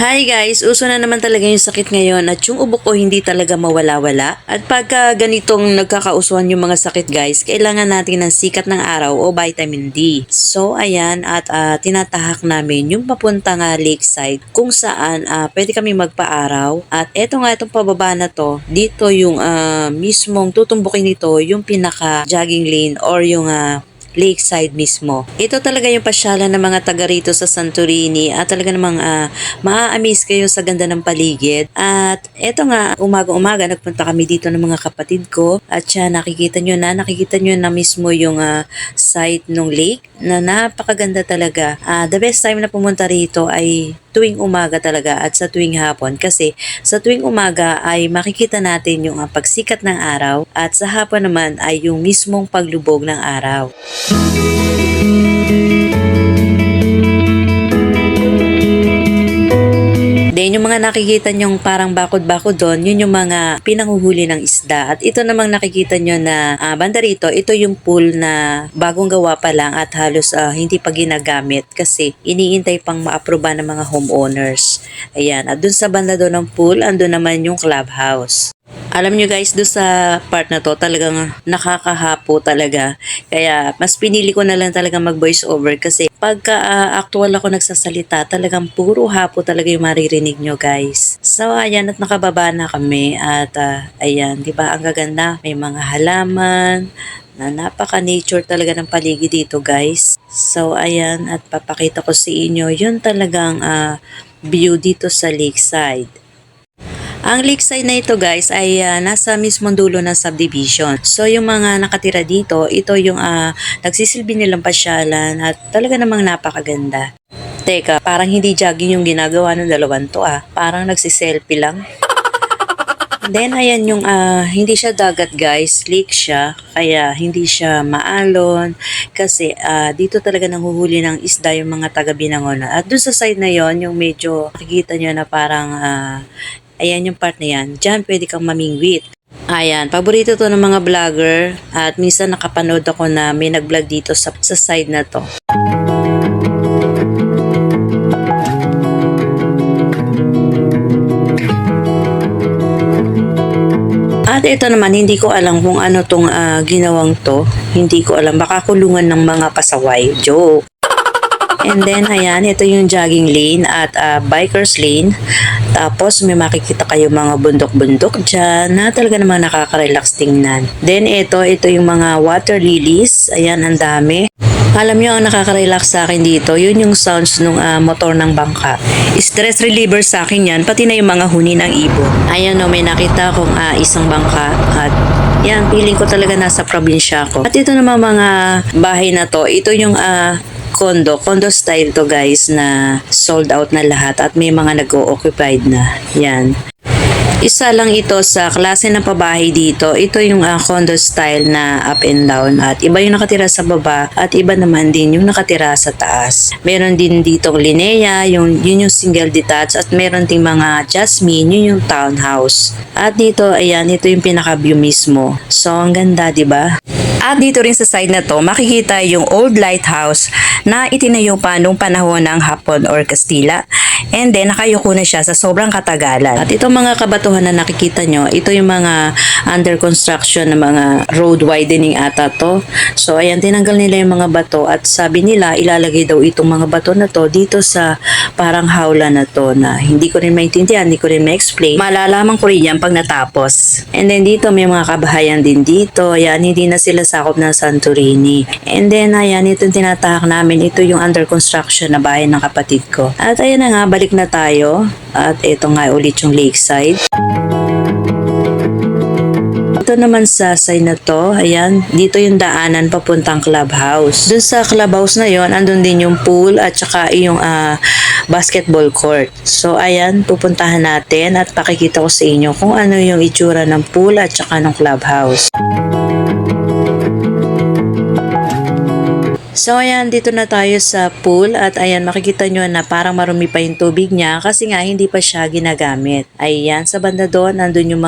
Hi guys, uso na naman talaga yung sakit ngayon at yung ubo ko hindi talaga mawala-wala. At pagka ganitong nagkakausuhan yung mga sakit guys, kailangan natin ng sikat ng araw o vitamin D. So ayan at tinatahak namin yung papuntang lakeside kung saan pwede kami magpa-araw. At eto nga itong pababa na to, dito yung mismong tutumbukin nito yung pinaka-jogging lane or yung lakeside mismo. Ito talaga yung pasyalan ng mga taga rito sa Santorini at talaga namang maa-amaze kayo sa ganda ng paligid. At eto nga, umaga-umaga nagpunta kami dito ng mga kapatid ko at siya nakikita nyo na mismo yung site ng lake na napakaganda talaga. The best time na pumunta rito ay tuwing umaga talaga at sa tuwing hapon kasi sa tuwing umaga ay makikita natin yung pagsikat ng araw at sa hapon naman ay yung mismong paglubog ng araw. Then yung mga nakikita nyong parang bakod-bakod doon, yun yung mga pinanguhuli ng isda. At ito namang nakikita nyo na banda rito, ito yung pool na bagong gawa pa lang at halos hindi pa ginagamit kasi iniintay pang maaproba ng mga homeowners. Ayan, at dun sa banda doon ng pool, andun naman yung clubhouse. Alam nyo guys, doon sa part na to talagang nakakahapo talaga. Kaya mas pinili ko na lang talaga mag voice over kasi pagka actual ako nagsasalita talagang puro hapo talaga yung maririnig nyo guys. So ayan at nakababa na kami at ayan, di ba ang gaganda, may mga halaman na napaka-nature talaga ng paligid dito guys. So ayan at papakita ko sa inyo yun talagang view dito sa lakeside. Ang lakeside na ito guys ay nasa mismong dulo ng subdivision. So yung mga nakatira dito, ito yung nagsisilbi nilang pasyalan at talaga namang napakaganda. Teka, parang hindi jogging yung ginagawa ng dalawang to Parang nagsiselfie lang. Then ayan yung hindi siya dagat guys, lake siya. Kaya hindi siya maalon kasi dito talaga nanghuhuli ng isda yung mga taga Binangonan. At dun sa side na yon yung medyo makikita nyo na parang ayan yung part na yan. Diyan pwede kang mamingwit. Ayan, paborito to ng mga vlogger at minsan nakapanood ako na may nag-vlog dito sa side na to. At ito naman, hindi ko alam kung ano tong ginawang to. Hindi ko alam, baka kulungan ng mga pasaway. Joke. And then, ayan, ito yung jogging lane at biker's lane. Tapos, may makikita kayo mga bundok-bundok dyan na talaga naman nakaka-relax tingnan. Then, ito yung mga water lilies. Ayan, ang dami. Alam nyo, ang nakaka-relax sa akin dito, yun yung sounds ng motor ng bangka. Stress reliever sa akin yan, pati na yung mga huni ng ibon. Ayan o, may nakita akong isang bangka at yan, feeling ko talaga nasa probinsya ko. At ito naman mga bahay na to, ito yung condo style to guys na sold out na lahat at may mga nag-o-occupied na. Yan. Isa lang ito sa klase ng pabahay dito. Ito yung condo style na up and down at iba yung nakatira sa baba at iba naman din yung nakatira sa taas. Meron din dito Linnea, yun yung single detached at meron ding mga Jasmine, yun yung townhouse. At dito, ayan, ito yung pinaka-view mismo. So, ang ganda, di ba? At dito rin sa side na to, makikita yung old lighthouse na itinayo pa nung panahon ng Hapon or Kastila. And then, nakayuko na siya sa sobrang katagalan. At itong mga kabatuhan na nakikita nyo, ito yung mga under construction na mga road widening ata to. So, ayan, tinanggal nila yung mga bato at sabi nila, ilalagay daw itong mga bato na to dito sa parang hawla na to na hindi ko rin maintindihan, hindi ko rin ma-explain. Malalaman ko rin yan pag natapos. And then, dito may mga kabahayan din dito. Ayan, hindi na sila sakop ng Santorini. And then, ayan, itong tinatahak namin, ito yung under construction na bahay ng kapatid ko. At ayan na nga, balik na tayo. At ito nga ulit yung lakeside. Ito naman sa side na to, ayan, dito yung daanan papuntang clubhouse. Dun sa clubhouse na yon, andun din yung pool at saka yung basketball court. So ayan, pupuntahan natin at pakikita ko sa inyo kung ano yung itsura ng pool at saka ng clubhouse. So ayan, dito na tayo sa pool at ayan, makikita nyo na parang marumi pa yung tubig niya kasi nga hindi pa siya ginagamit. Ayan, sa banda doon, nandun yung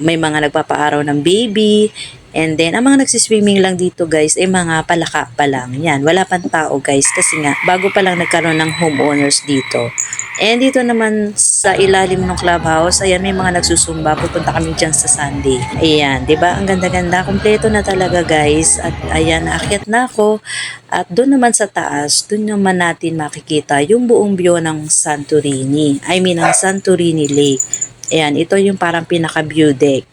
may mga nagpapaaraw ng baby. And then, ang mga nagsiswimming lang dito guys, ay mga palaka pa lang. Yan, wala pang tao guys kasi nga, bago pa lang nagkaroon ng homeowners dito. And dito naman sa ilalim ng clubhouse, ayan, may mga nagsusumba. Pupunta kami dyan sa Sunday. Ayan, di ba? Ang ganda-ganda. Kompleto na talaga guys. At ayan, naakyat na ako. At doon naman sa taas, doon naman natin makikita yung buong view ng Santorini. Ang Santorini Lake. Ayan, ito yung parang pinaka-view deck.